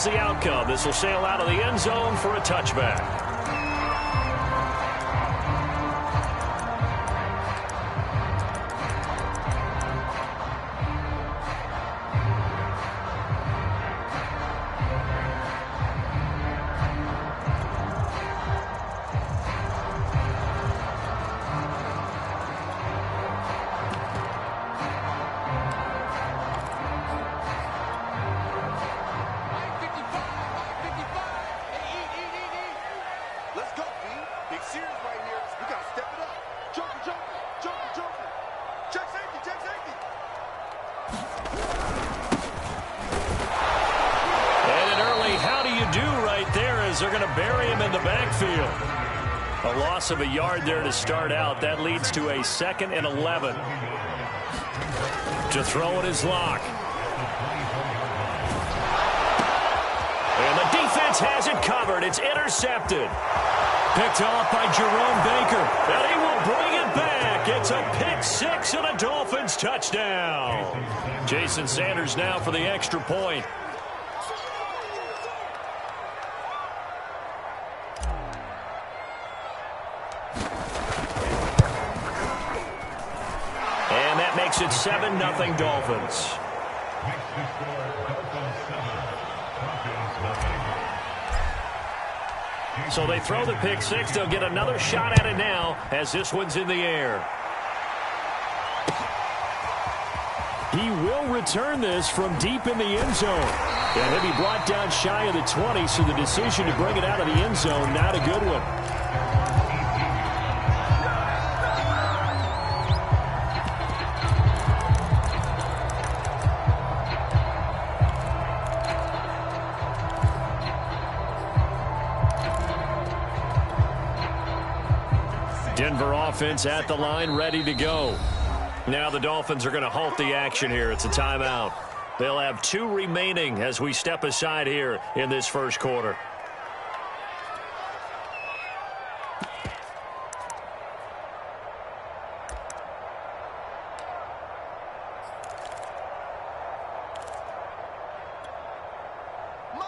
here's the outcome. This will sail out of the end zone for a touchback. They're going to bury him in the backfield. A loss of a yard there to start out. That leads to a 2nd and 11. To throw it is Locke. And the defense has it covered. It's intercepted. Picked off by Jerome Baker. And he will bring it back. It's a pick six and a Dolphins touchdown. Jason Sanders now for the extra point. It's 7-0 Dolphins. So they throw the pick six. They'll get another shot at it now as this one's in the air. He will return this from deep in the end zone. And he'll be brought down shy of the 20, so the decision to bring it out of the end zone, not a good one. Denver offense at the line, ready to go. Now the Dolphins are going to halt the action here. It's a timeout. They'll have 2 remaining as we step aside here in this first quarter.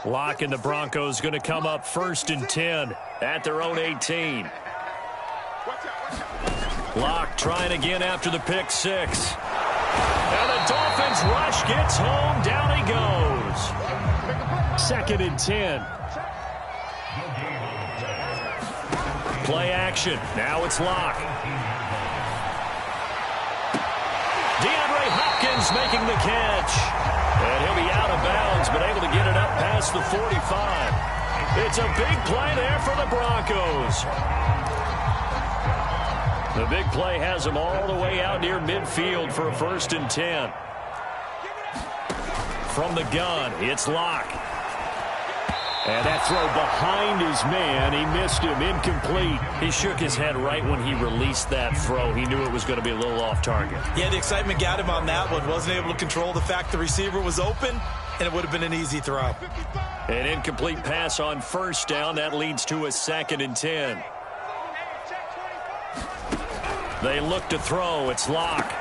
Locke and the Broncos going to come up 1st and 10 at their own 18. Locke trying again after the pick six. And the Dolphins rush gets home. Down he goes. 2nd and 10. Play action. Now it's Locke. DeAndre Hopkins making the catch. And he'll be out of bounds, but able to get it up past the 45. It's a big play there for the Broncos. The big play has them all the way out near midfield for a 1st and 10. From the gun, it's Locke. And that throw behind his man, he missed him, incomplete. He shook his head right when he released that throw. He knew it was going to be a little off target. Yeah, the excitement got him on that one. Wasn't able to control the fact the receiver was open, and it would have been an easy throw. An incomplete pass on 1st down. That leads to a 2nd and 10. They look to throw. It's Locke.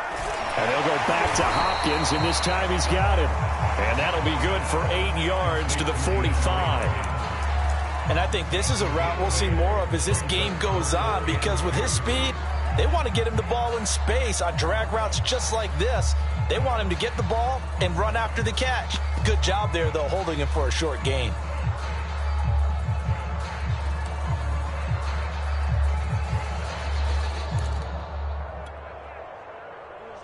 And they'll go back to Hopkins, and this time he's got it. And that'll be good for 8 yards to the 45. And I think this is a route we'll see more of as this game goes on, because with his speed, they want to get him the ball in space on drag routes just like this. They want him to get the ball and run after the catch. Good job there, though, holding him for a short gain.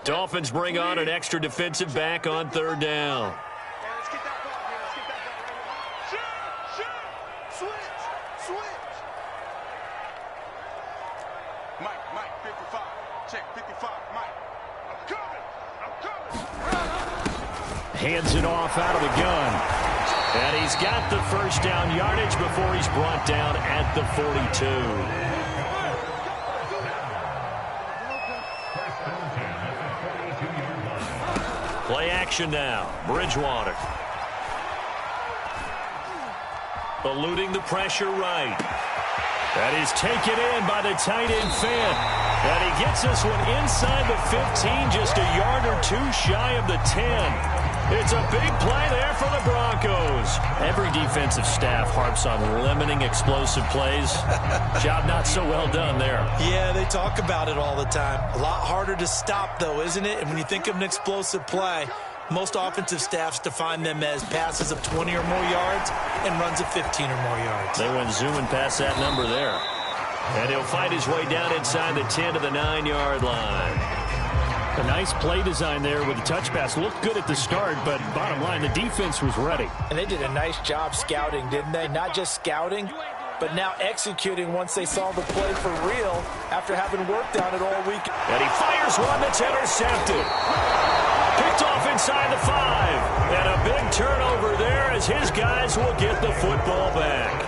Dolphins bring on an extra defensive back on 3rd down. Let's get that ball here. Let's get that ball right now. Switch. Mike, 55. Check 55. Mike. I'm coming. Hands it off out of the gun. And he's got the 1st down yardage before he's brought down at the 42. Play action now. Bridgewater. Eluding the pressure right. That is taken in by the tight end Fant. And he gets this one inside the 15, just a yard or 2 shy of the 10. It's a big play there for the Broncos. Every defensive staff harps on limiting explosive plays. Job not so well done there. Yeah, they talk about it all the time. A lot harder to stop, though, isn't it? And when you think of an explosive play, most offensive staffs define them as passes of 20 or more yards and runs of 15 or more yards. They went zooming past that number there. And he'll fight his way down inside the 10 to the 9-yard line. A nice play design there with the touch pass. Looked good at the start, but bottom line, the defense was ready. And they did a nice job scouting, didn't they? Not just scouting, but now executing once they saw the play for real after having worked on it all week. And he fires one that's intercepted. Picked off inside the 5. And a big turnover there as his guys will get the football back.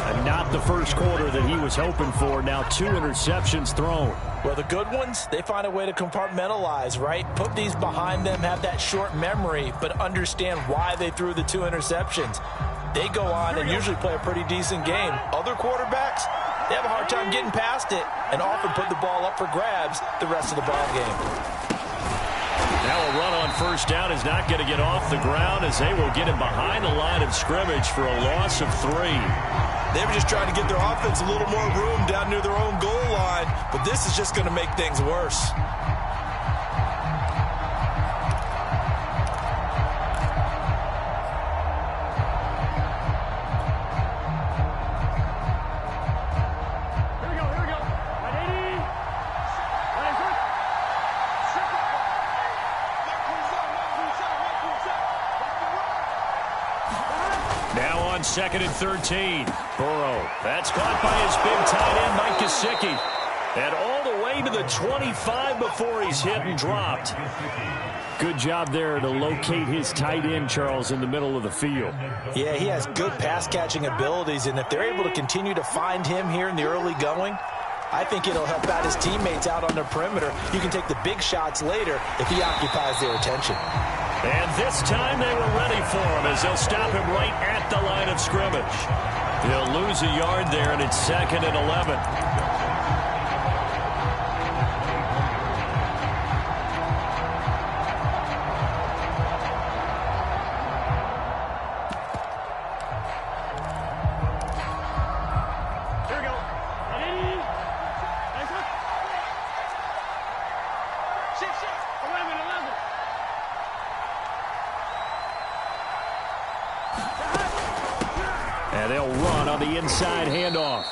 And not the first quarter that he was hoping for. Now 2 interceptions thrown. Well, the good ones, they find a way to compartmentalize, right? Put these behind them, have that short memory, but understand why they threw the 2 interceptions. They go on and usually play a pretty decent game. Other quarterbacks, they have a hard time getting past it and often put the ball up for grabs the rest of the ball game. Now a run on first down is not going to get off the ground as they will get him behind the line of scrimmage for a loss of 3. They were just trying to get their offense a little more room down near their own goal line, but this is just going to make things worse. Second and 13. Burrow. That's caught by his big tight end, Mike Gesicki. And all the way to the 25 before he's hit and dropped. Good job there to locate his tight end, Charles, in the middle of the field. Yeah, he has good pass-catching abilities, and if they're able to continue to find him here in the early going, I think it'll help out his teammates out on the perimeter. You can take the big shots later if he occupies their attention. And this time they were ready for him as they'll stop him right at the line of scrimmage. He'll lose a yard there, and it's 2nd and 11. And they'll run on the inside handoff.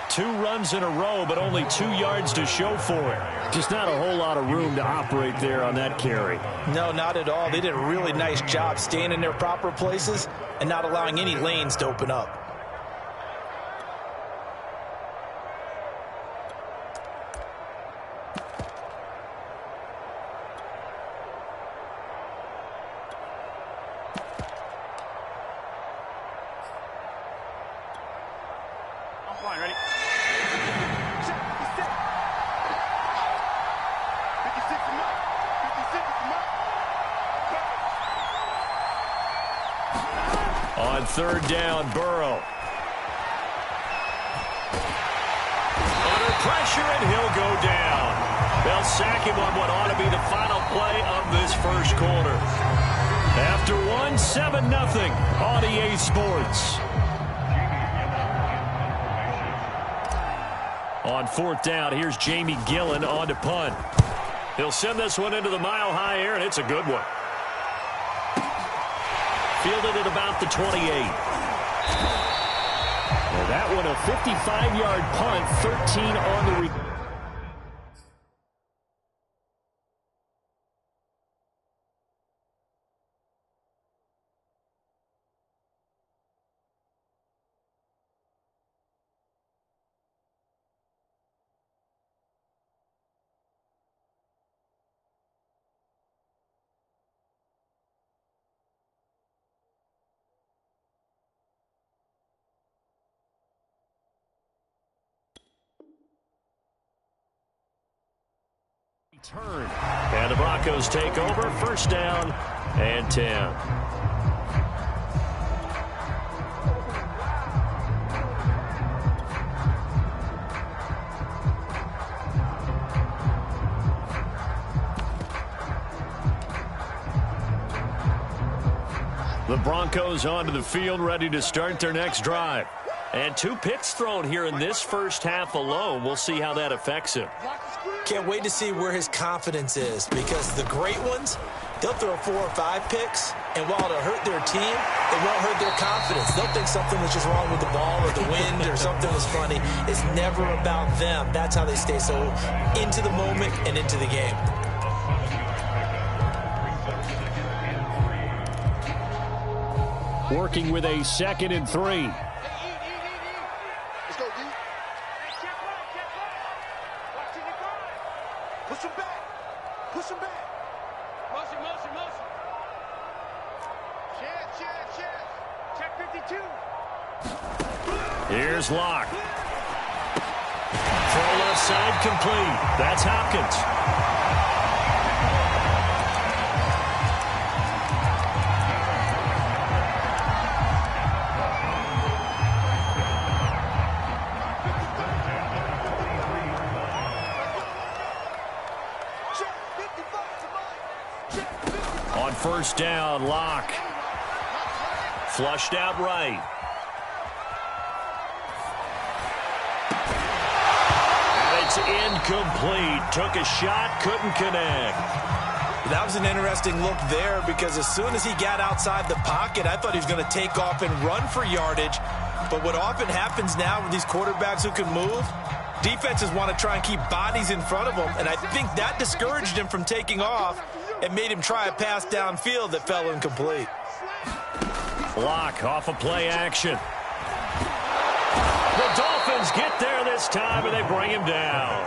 2 runs in a row, but only 2 yards to show for it. Just not a whole lot of room to operate there on that carry. No, not at all. They did a really nice job staying in their proper places and not allowing any lanes to open up. On 3rd down, Burrow. Under pressure, and he'll go down. They'll sack him on what ought to be the final play of this first quarter. After 1, 7-0 on EA Sports. On 4th down, here's Jamie Gillen on to punt. He'll send this one into the mile-high air, and it's a good one. Fielded at about the 28. Well, that one a 55-yard punt, 13 on the turn. And the Broncos take over. 1st down and 10. The Broncos onto the field, ready to start their next drive. And 2 picks thrown here in this first half alone. We'll see how that affects him. Can't wait to see where his confidence is, because the great ones, they'll throw 4 or 5 picks, and while it'll hurt their team, it won't hurt their confidence. They'll think something was just wrong with the ball or the wind or something was funny. It's never about them. That's how they stay so into the moment and into the game. Working with a 2nd and 3. Let's go, D. Push him back. Push him back. Motion, motion, motion. Check. Check 52. Here's Locke. Throw left side complete. That's Hopkins. On first down, Locke. Flushed out right. And it's incomplete. Took a shot, couldn't connect. That was an interesting look there, because as soon as he got outside the pocket, I thought he was going to take off and run for yardage. But what often happens now with these quarterbacks who can move, defenses want to try and keep bodies in front of them, and I think that discouraged him from taking off and made him try a pass downfield that fell incomplete. Locke off of play action. The Dolphins get there this time, and they bring him down.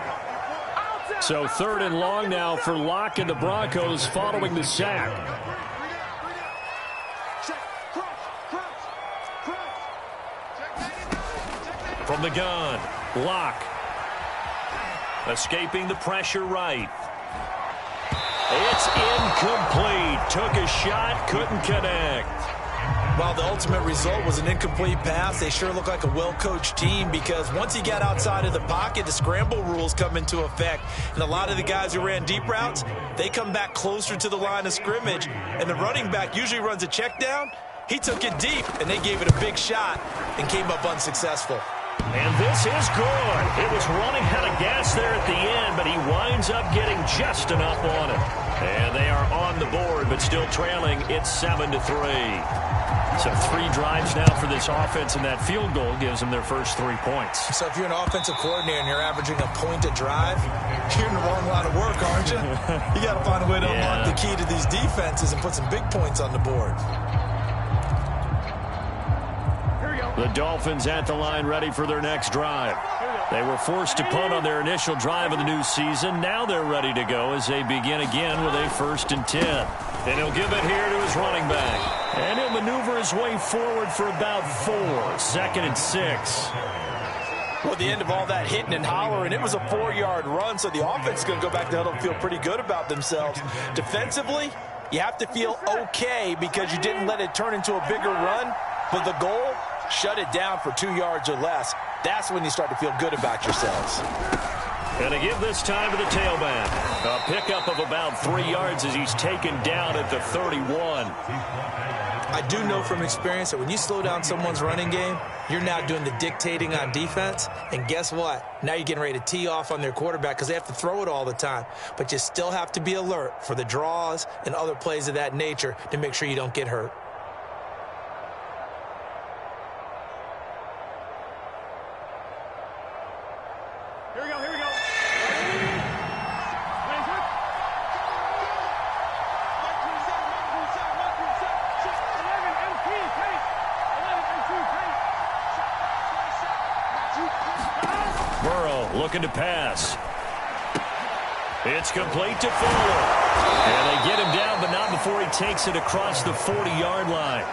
So 3rd and long now for Locke and the Broncos following the sack. From the gun, Locke. Escaping the pressure right. It's incomplete. Took a shot, couldn't connect. While the ultimate result was an incomplete pass, they sure look like a well-coached team, because once he got outside of the pocket, the scramble rules come into effect. And a lot of the guys who ran deep routes, they come back closer to the line of scrimmage. And the running back usually runs a check down. He took it deep, and they gave it a big shot and came up unsuccessful. And this is good. It was running out of gas there at the end, but he winds up getting just enough on it. And they are on the board, but still trailing. It's 7-3. So 3 drives now for this offense, and that field goal gives them their first 3 points. So if you're an offensive coordinator and you're averaging a point a drive, you're in the wrong line of work, aren't you? You got to find a way to unlock the key to these defenses and put some big points on the board. The Dolphins at the line, ready for their next drive. They were forced to punt on their initial drive of the new season. Now they're ready to go as they begin again with a 1st and 10. And he'll give it here to his running back. And he'll maneuver his way forward for about 4. 2nd and 6. Well, at the end of all that hitting and hollering, it was a 4-yard run, so the offense is going to go back to huddle and feel pretty good about themselves. Defensively, you have to feel okay because you didn't let it turn into a bigger run. But the goal, shut it down for 2 yards or less. That's when you start to feel good about yourselves. And to give this time to the tailback. A pickup of about 3 yards as he's taken down at the 31. I do know from experience that when you slow down someone's running game, you're now doing the dictating on defense. And guess what? Now you're getting ready to tee off on their quarterback because they have to throw it all the time. But you still have to be alert for the draws and other plays of that nature to make sure you don't get hurt. Here we go, here we go. Burrow looking to pass. It's complete to Fuller. And they get him down, but not before he takes it across the 40-yard line.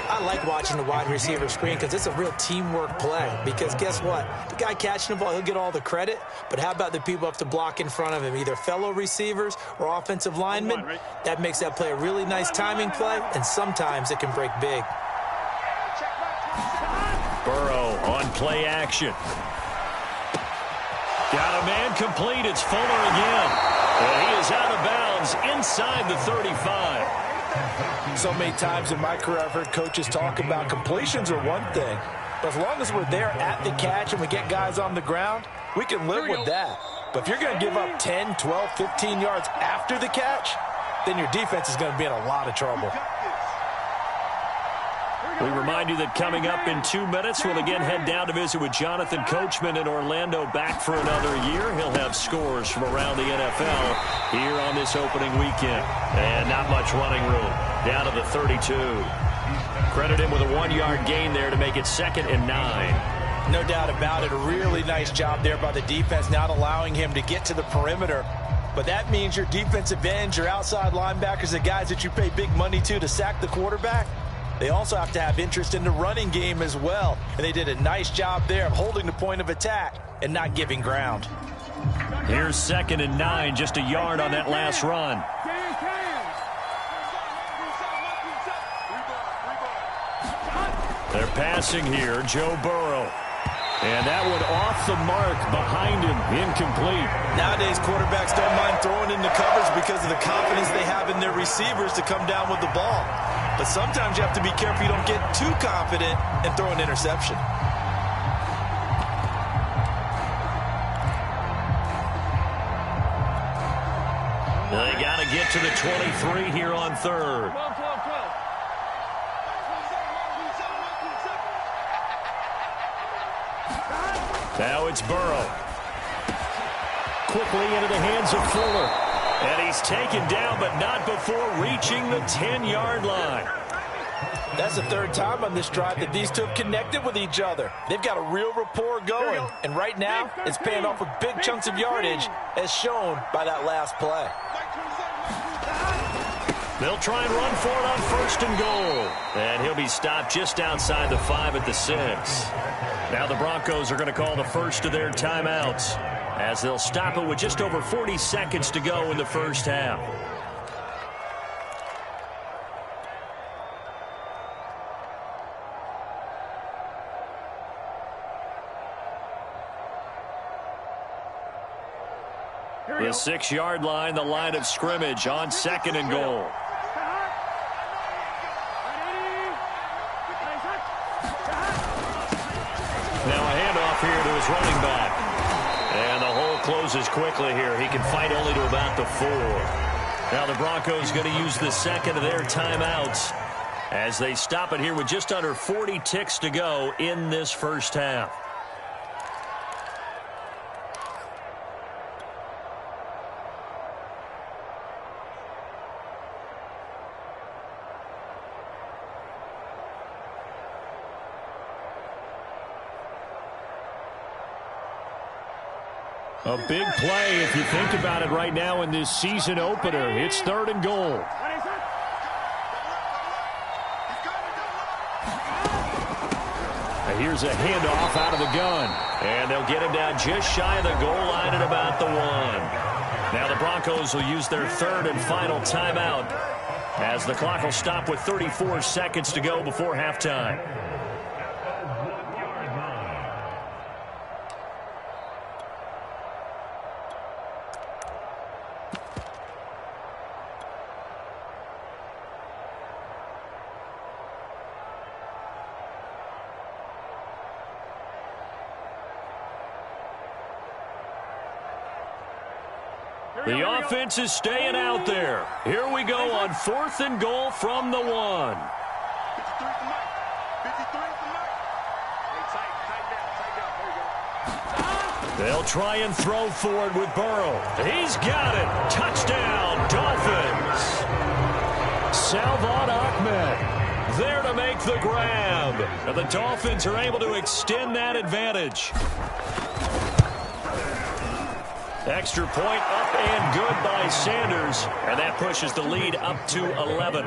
I like watching the wide receiver screen because it's a real teamwork play. Because guess what? The guy catching the ball, he'll get all the credit. But how about the people up to block in front of him, either fellow receivers or offensive linemen? That makes that play a really nice timing play, and sometimes it can break big. Burrow on play action. Got a man complete. It's Fuller again. And he is out of bounds inside the 35. So many times in my career, I've heard coaches talk about completions are one thing, but as long as we're there at the catch and we get guys on the ground, we can live with that. But if you're going to give up 10, 12, 15 yards after the catch, then your defense is going to be in a lot of trouble. We remind you that coming up in 2 minutes, we'll again head down to visit with Jonathan Coachman in Orlando, back for another year. He'll have scores from around the NFL here on this opening weekend. And not much running room. Down to the 32. Credit him with a 1-yard gain there to make it 2nd and 9. No doubt about it. A really nice job there by the defense, not allowing him to get to the perimeter. But that means your defensive ends, your outside linebackers, the guys that you pay big money to sack the quarterback, they also have to have interest in the running game as well. And they did a nice job there of holding the point of attack and not giving ground. Here's 2nd and 9, just a yard on that last run. They're passing here, Joe Burrow. And that one off the mark behind him, incomplete. Nowadays, quarterbacks don't mind throwing into coverage because of the confidence they have in their receivers to come down with the ball. But sometimes you have to be careful you don't get too confident and throw an interception. They got to get to the 23 here on 3rd. Now it's Burrow. Quickly into the hands of Fuller. And he's taken down, but not before reaching the 10-yard line. That's the 3rd time on this drive that these two have connected with each other. They've got a real rapport going. And right now, it's paying off with big chunks of yardage, as shown by that last play. They'll try and run for it on 1st and goal. And he'll be stopped just outside the 5 at the 6. Now the Broncos are going to call the first of their timeouts, as they'll stop it with just over 40 seconds to go in the first half. The 6-yard line, the line of scrimmage on 2nd and goal. Now a handoff here to his running back. And the hole closes quickly here. He can fight only to about the 4. Now the Broncos going to use the 2nd of their timeouts as they stop it here with just under 40 ticks to go in this first half. A big play if you think about it right now in this season opener. It's 3rd and goal. Here's a handoff out of the gun. And they'll get him down just shy of the goal line at about the 1. Now the Broncos will use their 3rd and final timeout as the clock will stop with 34 seconds to go before halftime. The offense is staying out there. Here we go on 4th and goal from the 1. 53 at the mic. 53 at the mic. Hey, tight down. There you go. They'll try and throw for it with Burrow. He's got it. Touchdown, Dolphins. Salvon Ahmed there to make the grab. And the Dolphins are able to extend that advantage. Extra point up and good by Sanders. And that pushes the lead up to 11.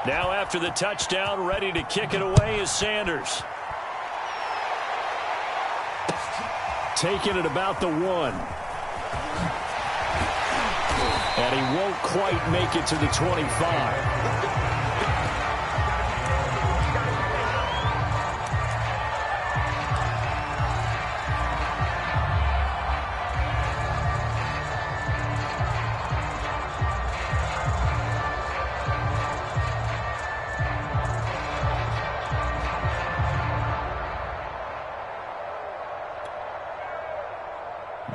Now after the touchdown, ready to kick it away is Sanders. Taking it about the 1. And he won't quite make it to the 25.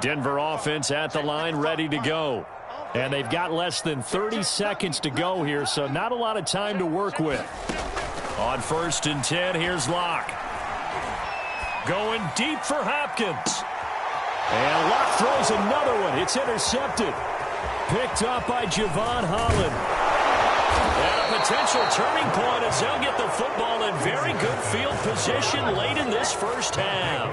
Denver offense at the line, ready to go. And they've got less than 30 seconds to go here, so not a lot of time to work with. On 1st and 10, here's Locke. Going deep for Hopkins. And Locke throws another one. It's intercepted. Picked up by Javon Holland. And a potential turning point as they'll get the football in very good field position late in this first half.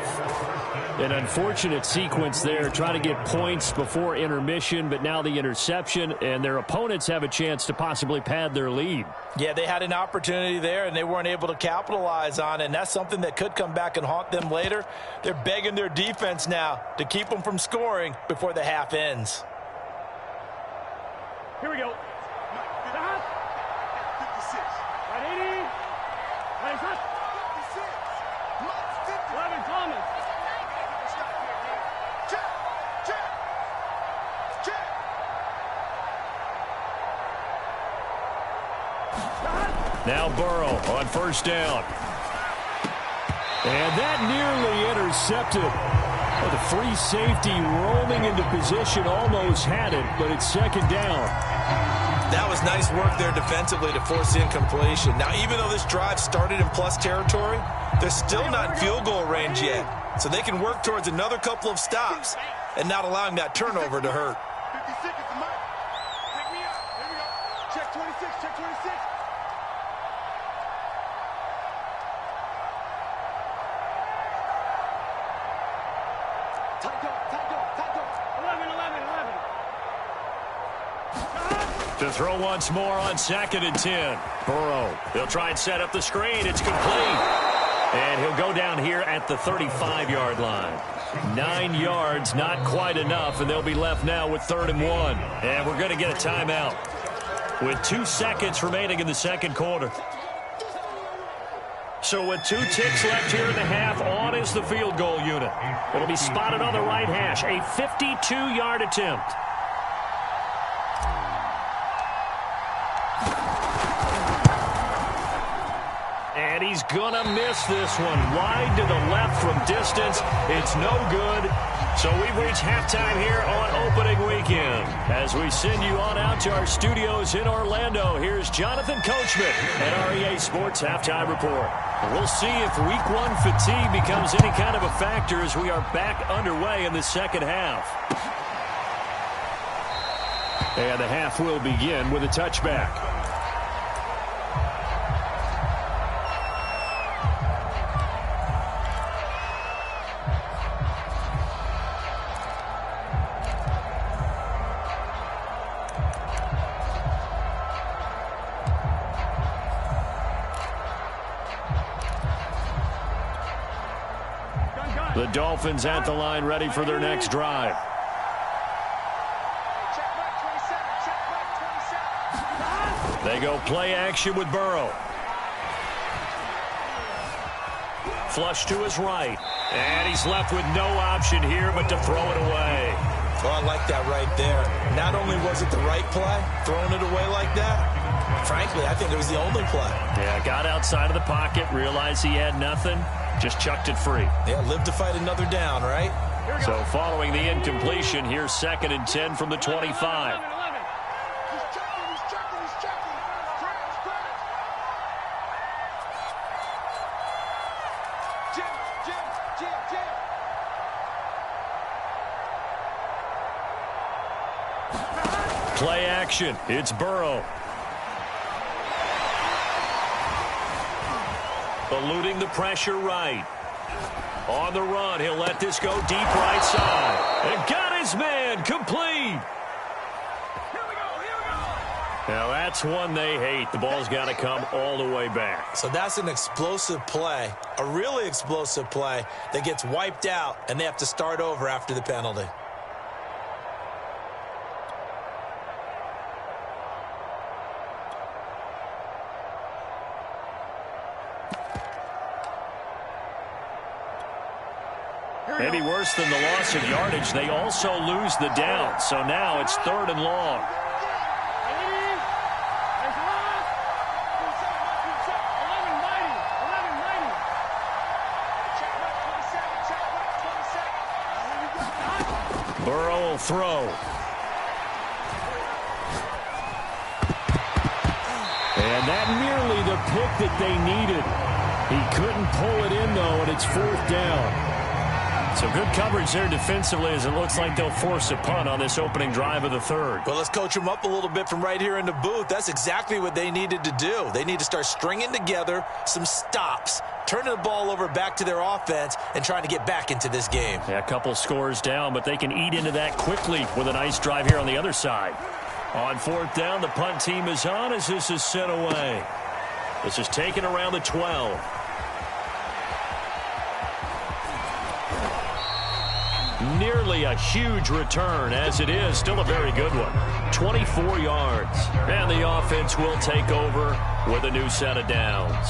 An unfortunate sequence there, trying to get points before intermission, but now the interception, and their opponents have a chance to possibly pad their lead. Yeah, they had an opportunity there, and they weren't able to capitalize on it, and that's something that could come back and haunt them later. They're begging their defense now to keep them from scoring before the half ends. Here we go. 56. Right, 80. Right, 56. 11, Thomas. Check. Now Burrow on 1st down. And that nearly intercepted. Well, the free safety roaming into position almost had it, but it's 2nd down. That was nice work there defensively to force the incompletion. Now, even though this drive started in plus territory, they're still not in field goal range yet. So they can work towards another couple of stops and not allowing that turnover to hurt. 56 is the mark. Pick me up. Here we go. Check 26. Check 26. Tight go. 11. To throw once more on 2nd and 10. Burrow, he'll try and set up the screen. It's complete. And he'll go down here at the 35-yard line. 9 yards, not quite enough, and they'll be left now with 3rd and 1. And we're going to get a timeout with 2 seconds remaining in the second quarter. So with 2 ticks left here in the half, on is the field goal unit. It'll be spotted on the right hash. A 52-yard attempt. And he's going to miss this one. Wide to the left from distance. It's no good. So we've reached halftime here on opening weekend. As we send you on out to our studios in Orlando, here's Jonathan Coachman at REA Sports Halftime Report. We'll see if Week 1 fatigue becomes any kind of a factor as we are back underway in the second half. And the half will begin with a touchback. The Dolphins at the line, ready for their next drive. They go play action with Burrow. Flush to his right. And he's left with no option here but to throw it away. Oh, I like that right there. Not only was it the right play, throwing it away like that, frankly, I think it was the only play. Yeah, got outside of the pocket, realized he had nothing, just chucked it free. Yeah, live to fight another down, right? So following the incompletion, here's 2nd and 10 from the 25. Play action. It's Burrow. Eluding the pressure right. On the run, he'll let this go deep right side. And got his man complete. Now that's one they hate. The ball's got to come all the way back. So that's an explosive play, a really explosive play that gets wiped out, and they have to start over after the penalty. Maybe worse than the loss of yardage, they also lose the down. So now it's 3rd and long. Burrow will throw. And that nearly the pick that they needed. He couldn't pull it in, though, and it's 4th down. So good coverage there defensively as it looks like they'll force a punt on this opening drive of the 3rd. Well, let's coach them up a little bit from right here in the booth. That's exactly what they needed to do. They need to start stringing together some stops, turning the ball over back to their offense, and trying to get back into this game. Yeah, a couple scores down, but they can eat into that quickly with a nice drive here on the other side. On 4th down, the punt team is on as this is sent away. This is taken around the 12. Nearly a huge return, as it is still a very good one. 24 yards. And the offense will take over with a new set of downs.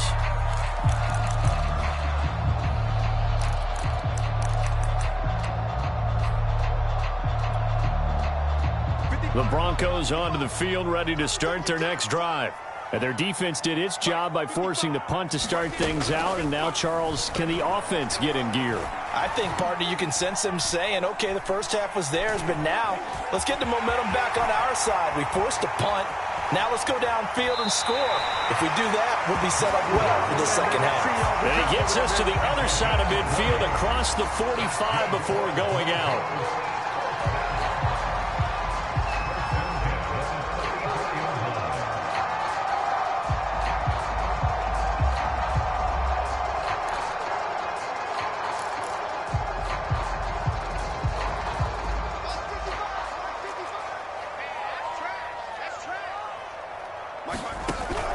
The Broncos onto the field, ready to start their next drive. And their defense did its job by forcing the punt to start things out. And now, Charles, can the offense get in gear? I think, partner, you can sense them saying, okay, the first half was theirs, but now let's get the momentum back on our side. We forced a punt. Now let's go downfield and score. If we do that, we'll be set up well for this second half. And he gets us to the other side of midfield across the 45 before going out.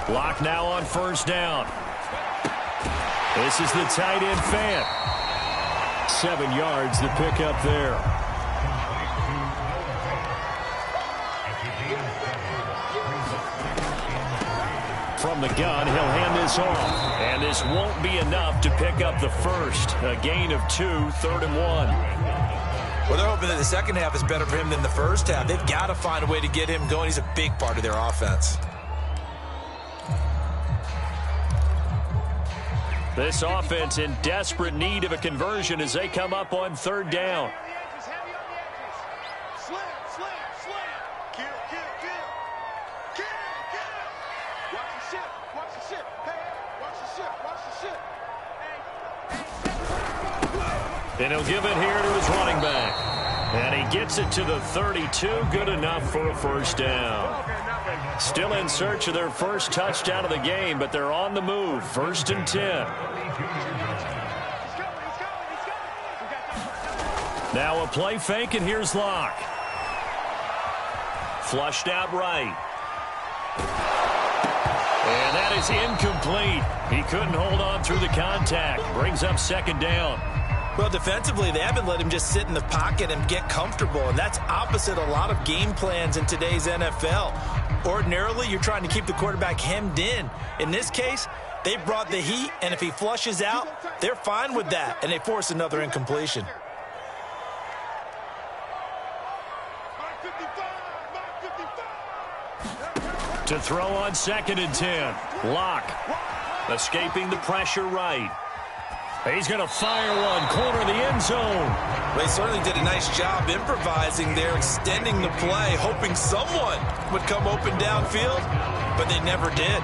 Block now on 1st down. This is the tight end Fant. 7 yards the pickup there. From the gun, he'll hand this off. And this won't be enough to pick up the first. A gain of 2, 3rd and 1. Well, they're hoping that the second half is better for him than the first half. They've got to find a way to get him going. He's a big part of their offense. This offense in desperate need of a conversion as they come up on 3rd down. And he'll give it here to his running back. And he gets it to the 32. Good enough for a 1st down. Still in search of their first touchdown of the game, but they're on the move. 1st and 10. Now a play fake, and here's Locke. Flushed out right. And that is incomplete. He couldn't hold on through the contact. Brings up 2nd down. Well, defensively, they haven't let him just sit in the pocket and get comfortable, and that's opposite a lot of game plans in today's NFL. Ordinarily, you're trying to keep the quarterback hemmed in. In this case, they brought the heat, and if he flushes out, they're fine with that, and they force another incompletion. To throw on 2nd and 10. Locke escaping the pressure right. He's going to fire one, corner of the end zone. They certainly did a nice job improvising there, extending the play, hoping someone would come open downfield, but they never did.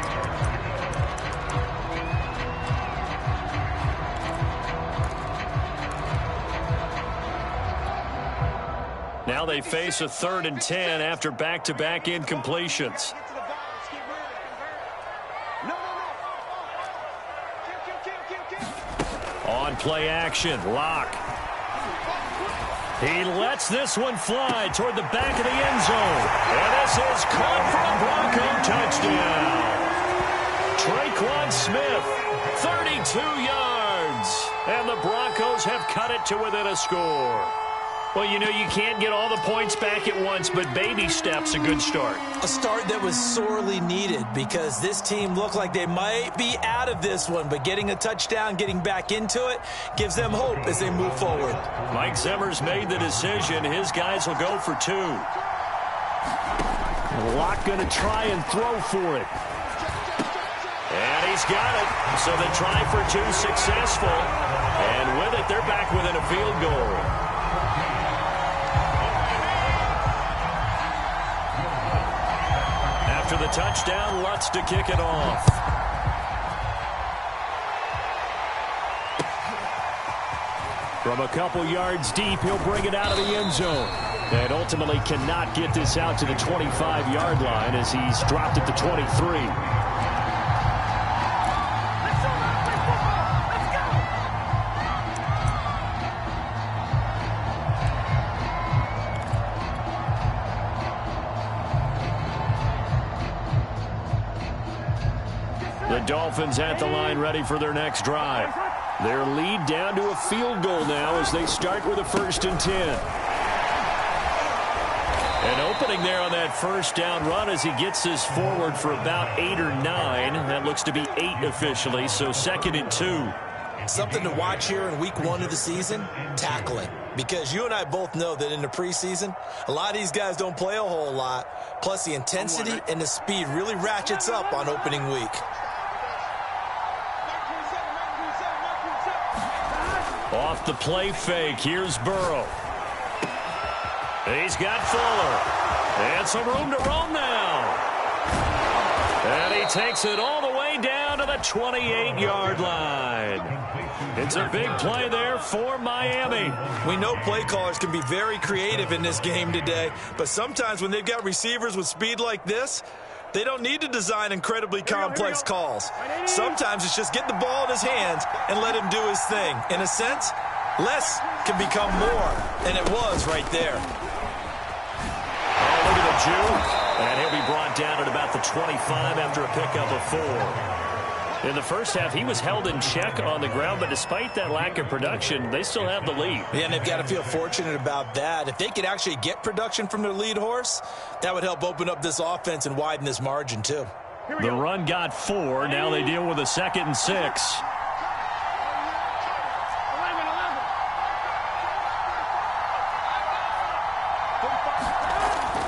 Now they face a 3rd and 10 after back-to-back incompletions. On play action, Locke. He lets this one fly toward the back of the end zone. And this is caught for a Bronco touchdown. Traquan Smith, 32 yards. And the Broncos have cut it to within a score. Well, you know, you can't get all the points back at once, but baby steps a good start. A start that was sorely needed because this team looked like they might be out of this one, but getting a touchdown, getting back into it, gives them hope as they move forward. Mike Zimmer's made the decision. His guys will go for 2. Locke going to try and throw for it. And he's got it. So the try for 2 successful. And with it, they're back within a field goal. touchdown, Lutz to kick it off. From a couple yards deep, he'll bring it out of the end zone. And ultimately cannot get this out to the 25-yard line as he's dropped at the 23. The Dolphins at the line ready for their next drive. Their lead down to a field goal now as they start with a 1st and 10. An opening there on that first down run as he gets this forward for about 8 or 9. That looks to be 8 officially, so 2nd and 2. Something to watch here in week 1 of the season, tackling. Because you and I both know that in the preseason, a lot of these guys don't play a whole lot. Plus the intensity and the speed really ratchets up on opening week. Off the play fake, here's Burrow. He's got Fuller. And some room to roam now. And he takes it all the way down to the 28-yard line. It's a big play there for Miami. We know play callers can be very creative in this game today, but sometimes when they've got receivers with speed like this, they don't need to design incredibly complex calls. Sometimes it's just get the ball in his hands and let him do his thing. In a sense, less can become more, and it was right there. Oh, look at the juke. And he'll be brought down at about the 25 after a pickup of 4. In the first half, he was held in check on the ground, but despite that lack of production, they still have the lead. Yeah, and they've got to feel fortunate about that. If they could actually get production from their lead horse, that would help open up this offense and widen this margin, too. The run got 4. Now they deal with a 2nd and 6.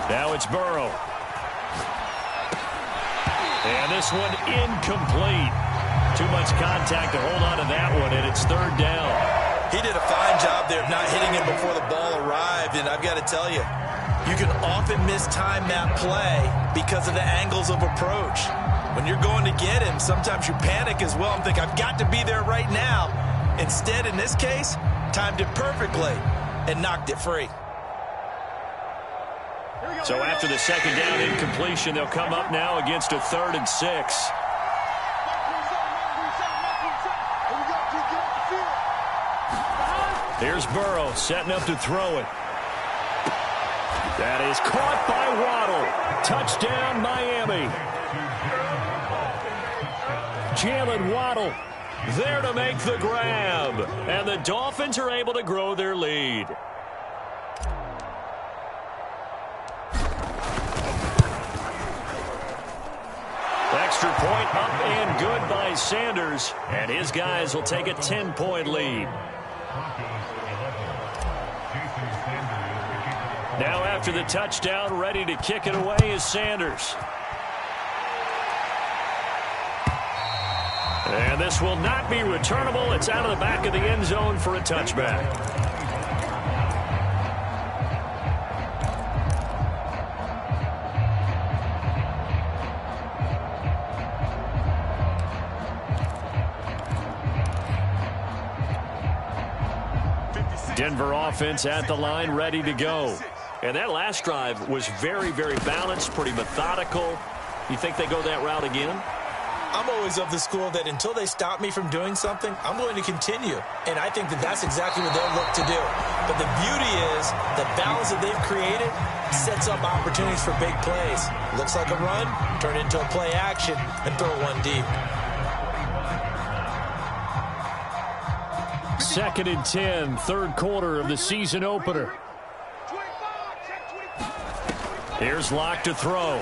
Now it's Burrow. And this one incomplete. Too much contact to hold on to that one, and it's 3rd down. He did a fine job there of not hitting him before the ball arrived, and I've got to tell you, you can often mistime that play because of the angles of approach. When you're going to get him, sometimes you panic as well and think, I've got to be there right now. Instead, in this case, timed it perfectly and knocked it free. So after the 2nd down incompletion, they'll come up now against a 3rd and 6. Here's Burrow setting up to throw it. That is caught by Waddle. Touchdown, Miami. Jalen Waddle there to make the grab. And the Dolphins are able to grow their lead. Extra point up and good by Sanders. And his guys will take a 10-point lead. Now after the touchdown, ready to kick it away is Sanders. And this will not be returnable. It's out of the back of the end zone for a touchback. Denver offense at the line, ready to go. And that last drive was very, very balanced, pretty methodical. You think they go that route again? I'm always of the school that until they stop me from doing something, I'm going to continue. And I think that that's exactly what they'll look to do. But the beauty is the balance that they've created sets up opportunities for big plays. Looks like a run, turn it into a play action, and throw one deep. 2nd and 10, 3rd quarter of the season opener. Here's Locke to throw.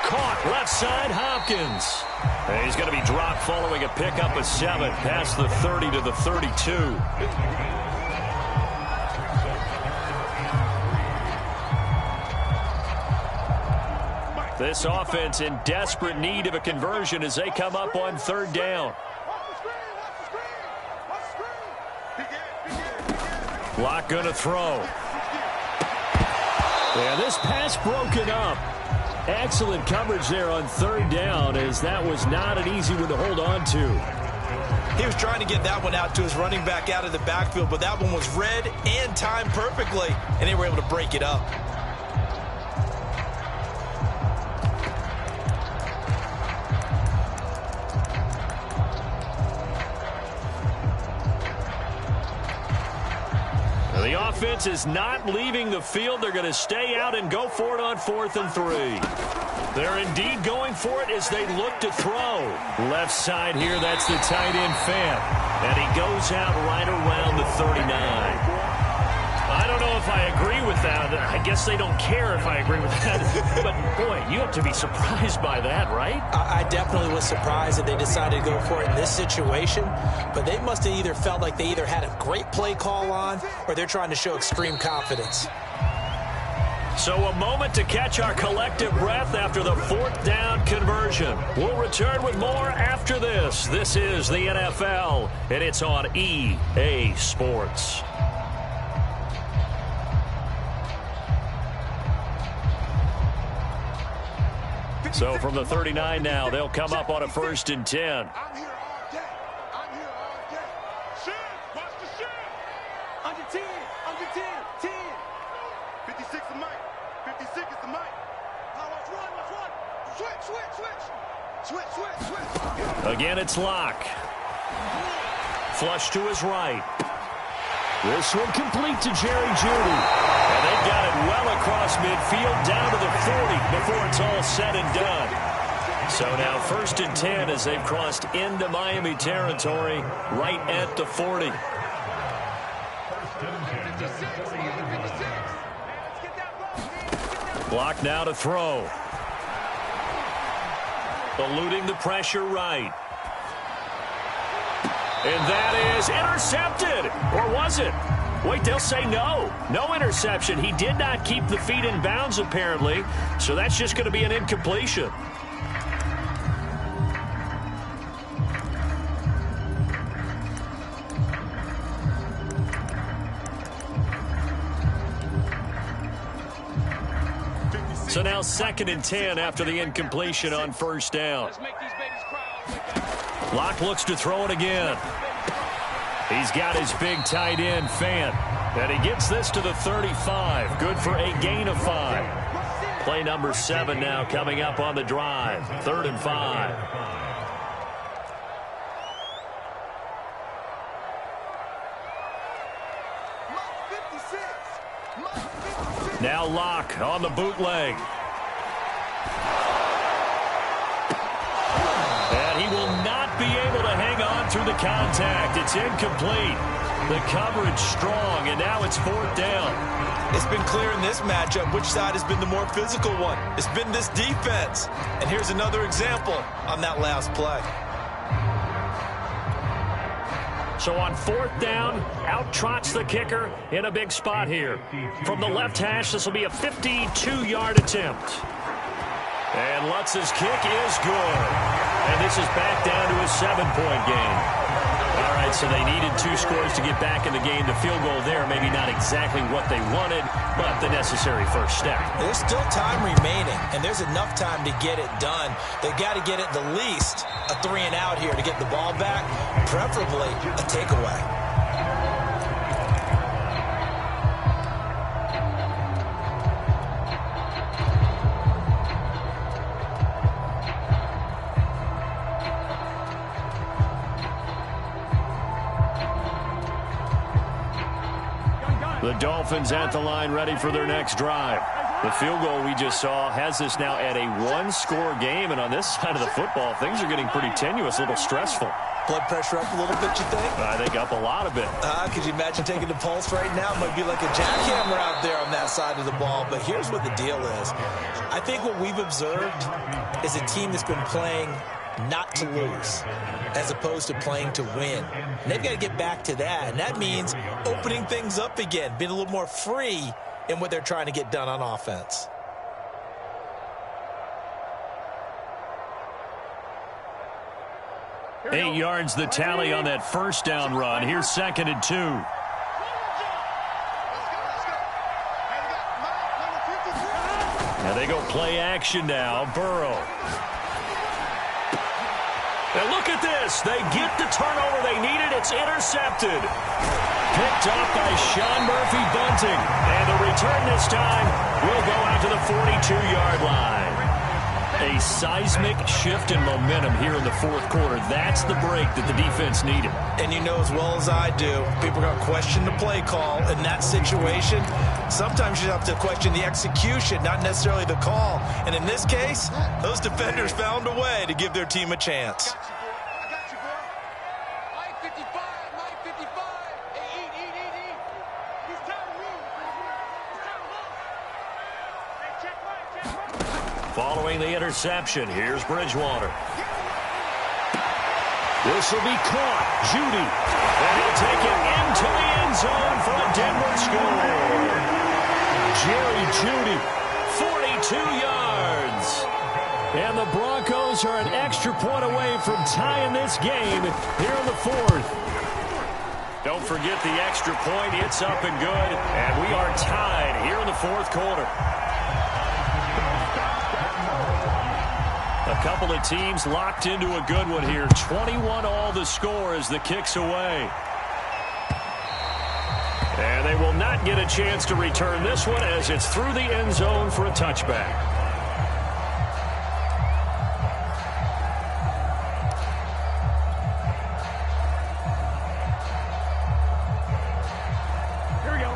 Caught left side, Hopkins. And he's going to be dropped following a pickup of 7 past the 30 to the 32. This offense in desperate need of a conversion as they come up on 3rd down. Locke going to throw. And this pass broken up. Excellent coverage there on third down, as that was not an easy one to hold on to. He was trying to get that one out to his running back out of the backfield, but that one was read and timed perfectly, and they were able to break it up. The offense is not leaving the field. They're going to stay out and go for it on 4th and 3. They're indeed going for it as they look to throw. Left side here, that's the tight end Fant. And he goes out right around the 39. I don't know if I agree with that. I guess they don't care if I agree with that. But, boy, you have to be surprised by that, right? I definitely was surprised that they decided to go for it in this situation. But they must have either felt like they either had a great play call on or they're trying to show extreme confidence. So a moment to catch our collective breath after the 4th down conversion. We'll return with more after this. This is the NFL, and it's on EA Sports. So from the 39 now, they'll come up on a 1st and 10. I'm here all day. I'm here all day. Shoot! Watch the shoot! Under 10. Under 10. 10. 56 the mic. 56 is the mic. Now watch run. Watch run. Switch, switch, switch. Switch, switch, switch. Again, it's Locke. Flush to his right. This one complete to Jerry Jeudy. And they've got it well across midfield down to the 40 before it's all said and done. So now 1st and 10 as they've crossed into Miami territory right at the 40. Block now to throw. Eluding the pressure right. And that is intercepted. Or was it? Wait, they'll say no. No interception. He did not keep the feet in bounds, apparently. So that's just going to be an incompletion. So now 2nd and 10 after the incompletion on 1st down. Locke looks to throw it again. He's got his big tight end, Fant. And he gets this to the 35. Good for a gain of 5. Play number 7 now coming up on the drive. 3rd and 5. Now Locke on the bootleg. And he will not be able to hang on through the contact. It's incomplete. The coverage strong, and now it's 4th down. It's been clear in this matchup which side has been the more physical one. It's been this defense. And here's another example on that last play. So on 4th down, out trots the kicker in a big spot here. From the left hash, this will be a 52-yard attempt. And Lutz's kick is good. And this is back down to a 7-point game. All right, so they needed 2 scores to get back in the game. The field goal there, maybe not exactly what they wanted, but the necessary first step. There's still time remaining, and there's enough time to get it done. They've got to get it the least a 3-and-out here to get the ball back, preferably a takeaway. The Dolphins at the line ready for their next drive. The field goal we just saw has this now at a 1-score game, and on this side of the football, things are getting pretty tenuous, a little stressful. Blood pressure up a little bit, you think? I think up a lot of it. Could you imagine taking the pulse right now? It might be like a jackhammer out there on that side of the ball, but here's what the deal is. I think what we've observed is a team that's been playing not to lose as opposed to playing to win. And they've got to get back to that, and that means opening things up again, being a little more free in what they're trying to get done on offense. Eight yards the tally on that first down run. Here's 2nd and 2. Now they go play action now. Burrow. And look at this. They get the turnover they needed. It's intercepted. Picked up by Sean Murphy-Bunting. And the return this time will go out to the 42-yard line. A seismic shift in momentum here in the fourth quarter. That's the break that the defense needed. And you know as well as I do, people are going to question the play call in that situation. Sometimes you have to question the execution, not necessarily the call. And in this case, those defenders found a way to give their team a chance. I got you, bro. Mike 55, Mike 55. Hey, eat. He's time to move. He's time to move. Hey, check Mike. Following the interception, here's Bridgewater. This will be caught. Judy. And he'll take it into the end zone for a Denver score. Jerry Judy, 42 yards. And the Broncos are an extra point away from tying this game here in the fourth. Don't forget the extra point. It's up and good. And we are tied here in the fourth quarter. A couple of teams locked into a good one here. 21 all the score as the kick's away. And they will not get a chance to return this one as it's through the end zone for a touchback.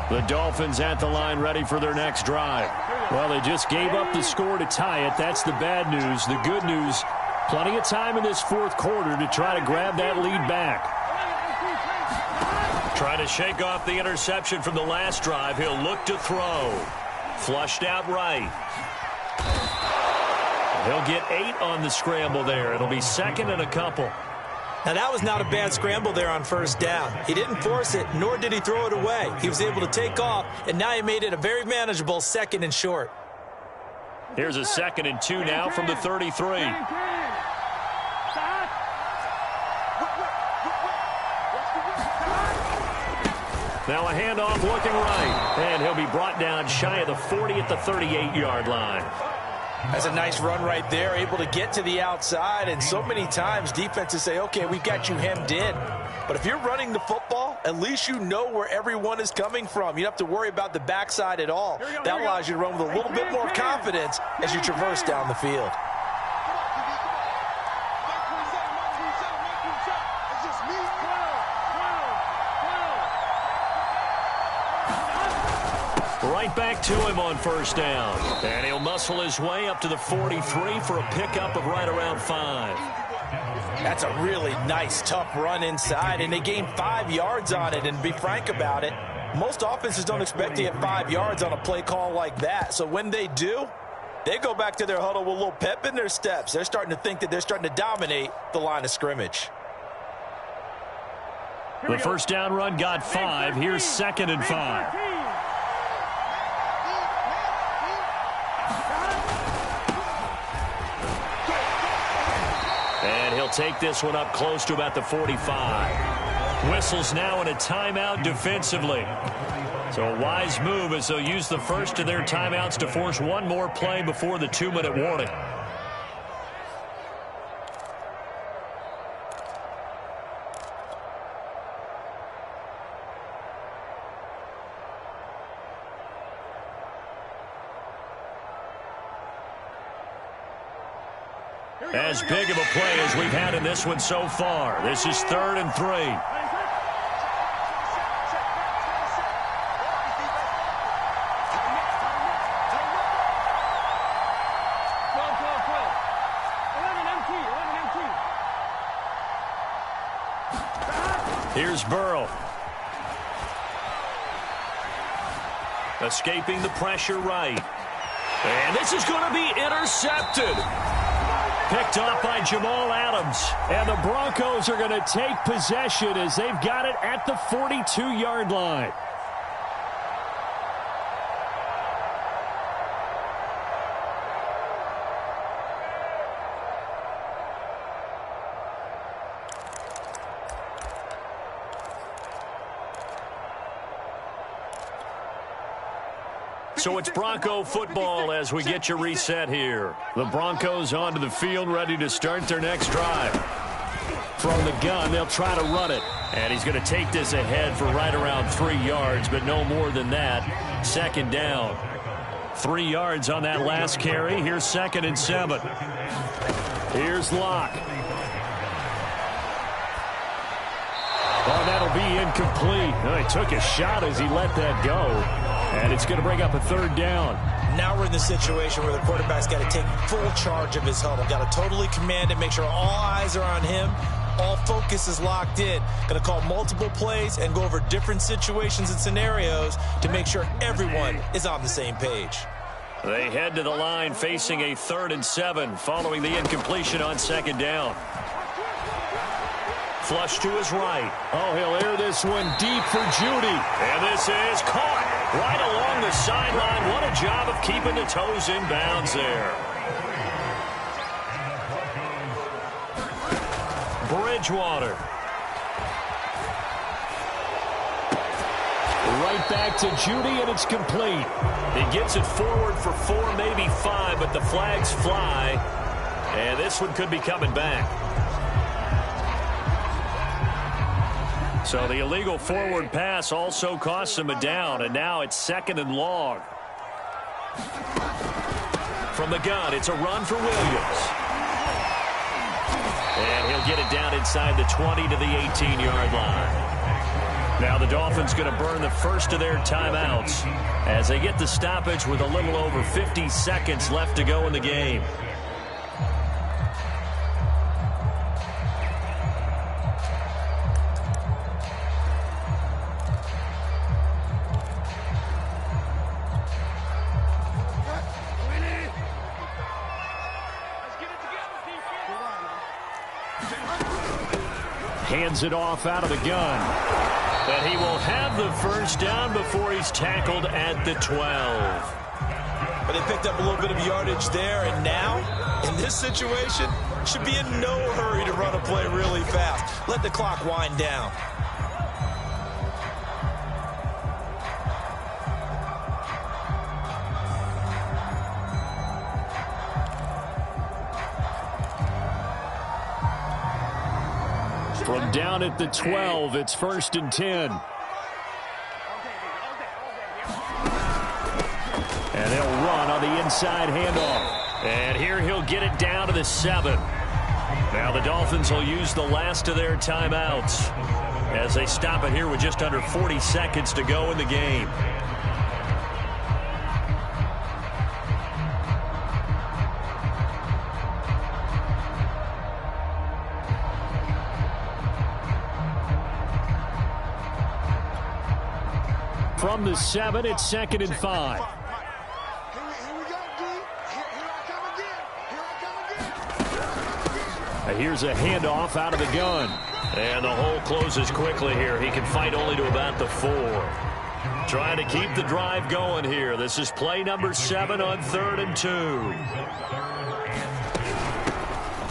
The Dolphins at the line ready for their next drive. Well, they just gave up the score to tie it. That's the bad news. The good news, plenty of time in this fourth quarter to try to grab that lead back. Trying to shake off the interception from the last drive. He'll look to throw. Flushed out right. He'll get 8 on the scramble there. It'll be second and a couple. Now, that was not a bad scramble there on first down. He didn't force it, nor did he throw it away. He was able to take off, and now he made it a very manageable second and short. Here's a 2nd and 2 now from the 33. Now a handoff looking right, and he'll be brought down shy of the 40 at the 38-yard line. That's a nice run right there, able to get to the outside, and so many times defenses say, okay, we've got you hemmed in. But if you're running the football, at least you know where everyone is coming from. You don't have to worry about the backside at all. That allows you to run with a little bit more confidence as you traverse down the field. Right back to him on first down. And he'll muscle his way up to the 43 for a pickup of right around 5. That's a really nice, tough run inside, and they gained 5 yards on it. And to be frank about it, most offenses don't expect to get 5 yards on a play call like that. So when they do, they go back to their huddle with a little pep in their steps. They're starting to think that they're starting to dominate the line of scrimmage. The first down run got 5. Here's 2nd and 5. And he'll take this one up close to about the 45. Whistles now in a timeout defensively. So a wise move as they'll use the first of their timeouts to force one more play before the 2-minute warning. As big of a play as we've had in this one so far. This is 3rd and 3. Here's Burrow. Escaping the pressure right. And this is going to be intercepted. Picked off by Jamal Adams. And the Broncos are going to take possession as they've got it at the 42-yard line. So it's Bronco football as we get you reset here. The Broncos onto the field, ready to start their next drive. From the gun, they'll try to run it. And he's going to take this ahead for right around 3 yards, but no more than that. Second down. 3 yards on that last carry. Here's 2nd and 7. Here's Locke. Oh, that'll be incomplete. Oh, he took a shot as he let that go. And it's going to bring up a 3rd down. Now we're in the situation where the quarterback's got to take full charge of his huddle. Got to totally command it, make sure all eyes are on him. All focus is locked in. Going to call multiple plays and go over different situations and scenarios to make sure everyone is on the same page. They head to the line facing a 3rd and 7 following the incompletion on 2nd down. Flush to his right. Oh, he'll air this one deep for Judy. And this is caught right along the sideline. What a job of keeping the toes in bounds there. Bridgewater. Right back to Judy, and it's complete. He gets it forward for 4, maybe 5, but the flags fly. And this one could be coming back. So the illegal forward pass also costs him a down, and now it's 2nd and long. From the gun, it's a run for Williams. And he'll get it down inside the 20 to the 18-yard line. Now the Dolphins going to burn the first of their timeouts as they get the stoppage with a little over 50 seconds left to go in the game. Hands it off out of the gun. And he will have the first down before he's tackled at the 12. But they picked up a little bit of yardage there, and now, in this situation, should be in no hurry to run a play really fast. Let the clock wind down. From down at the 12, it's 1st and 10. And they'll run on the inside handoff. And here he'll get it down to the 7. Now the Dolphins will use the last of their timeouts as they stop it here with just under 40 seconds to go in the game. From the 7, it's 2nd and 5. Here we go, D. Here I come again. Here's a handoff out of the gun. And the hole closes quickly here. He can fight only to about the 4. Trying to keep the drive going here. This is play number 7 on 3rd and 2.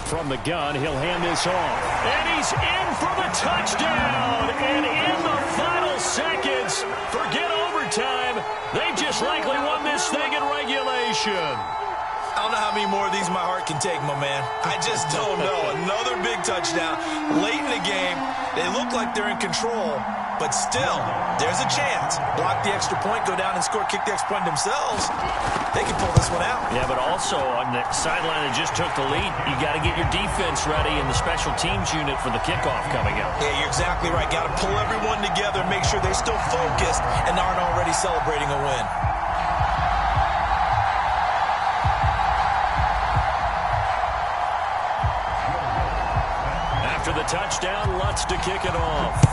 From the gun, he'll hand this off. And he's in for the touchdown. And in the final seconds, forget overtime. They just likely won this thing in regulation. I don't know how many more of these my heart can take, my man. I just don't know. Another big touchdown. Late in the game, they look like they're in control, but still, there's a chance. Block the extra point, go down and score, kick the extra point themselves. They can pull this one out. Yeah, but also on the sideline that just took the lead, you got to get your defense ready and the special teams unit for the kickoff coming up. Yeah, you're exactly right. Got to pull everyone together, make sure they're still focused and aren't already celebrating a win. After the touchdown, Lutz to kick it off.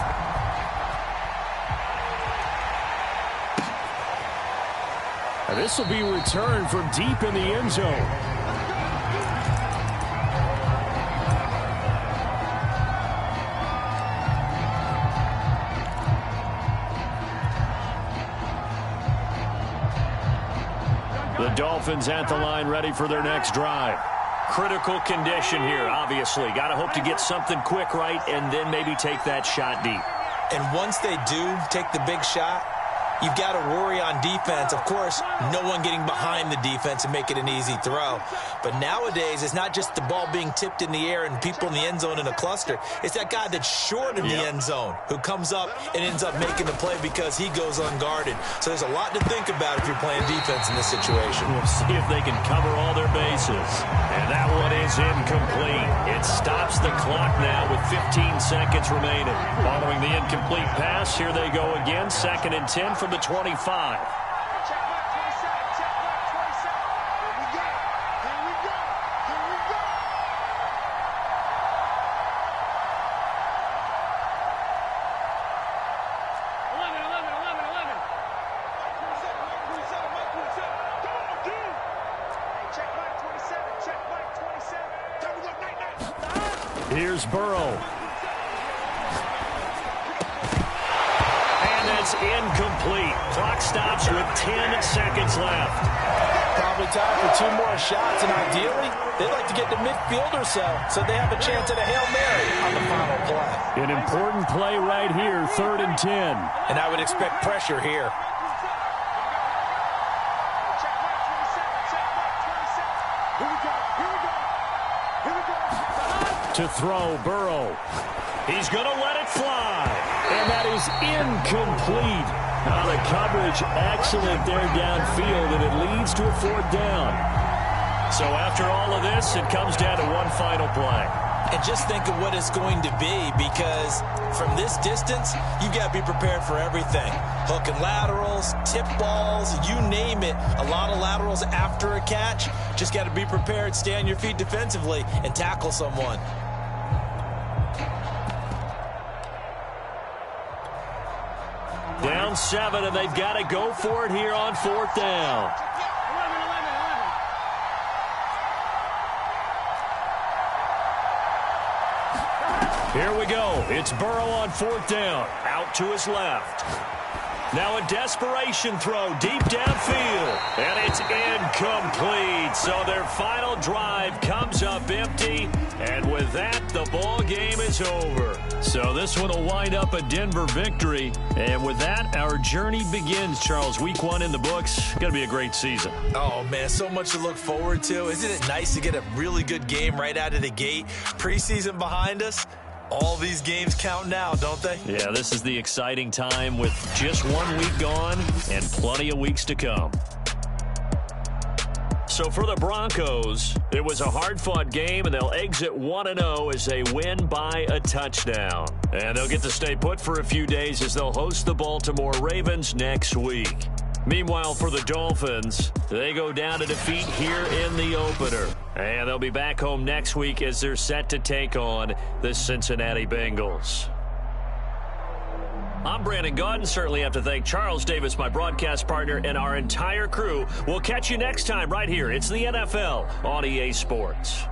And this will be returned from deep in the end zone. The Dolphins at the line, ready for their next drive. Critical condition here, obviously. Got to hope to get something quick right and then maybe take that shot deep. And once they do take the big shot, you've got to worry on defense. Of course, no one getting behind the defense and make it an easy throw. But nowadays, it's not just the ball being tipped in the air and people in the end zone in a cluster. It's that guy that's short in the end zone who comes up and ends up making the play because he goes unguarded. So there's a lot to think about if you're playing defense in this situation. We'll see if they can cover all their bases. And that one is incomplete. It stops the clock now with 15 seconds remaining. Following the incomplete pass, here they go again. 2nd and 10 from the 25. Here's Burrow. And that's incomplete. Clock stops with 10 seconds left. Probably time for 2 more shots, and ideally, they'd like to get to midfield or so they have a chance at a Hail Mary on the final play. An important play right here, 3rd and 10. And I would expect pressure here. To throw, Burrow. He's going to let it fly. And that is incomplete. Now the coverage excellent there downfield, and it leads to a 4th down. So after all of this, it comes down to one final play. And just think of what it's going to be, because from this distance, you've got to be prepared for everything. Hook and laterals, tip balls, you name it. A lot of laterals after a catch. Just got to be prepared, stay on your feet defensively, and tackle someone. Down 7, and they've got to go for it here on 4th down. Here we go. It's Burrow on 4th down. Out to his left. Now a desperation throw deep downfield. And it's incomplete. So their final drive comes up empty. And with that, the ball game is over. So this one will wind up a Denver victory. And with that, our journey begins, Charles. Week 1 in the books. Going to be a great season. Oh, man, so much to look forward to. Isn't it nice to get a really good game right out of the gate? Preseason behind us. All these games count now, don't they? Yeah, this is the exciting time with just 1 week gone and plenty of weeks to come. So for the Broncos, it was a hard-fought game, and they'll exit 1-0 as they win by a touchdown. And they'll get to stay put for a few days as they'll host the Baltimore Ravens next week. Meanwhile, for the Dolphins, they go down to defeat here in the opener. And they'll be back home next week as they're set to take on the Cincinnati Bengals. I'm Brandon Gaudin. Certainly have to thank Charles Davis, my broadcast partner, and our entire crew. We'll catch you next time right here. It's the NFL on EA Sports.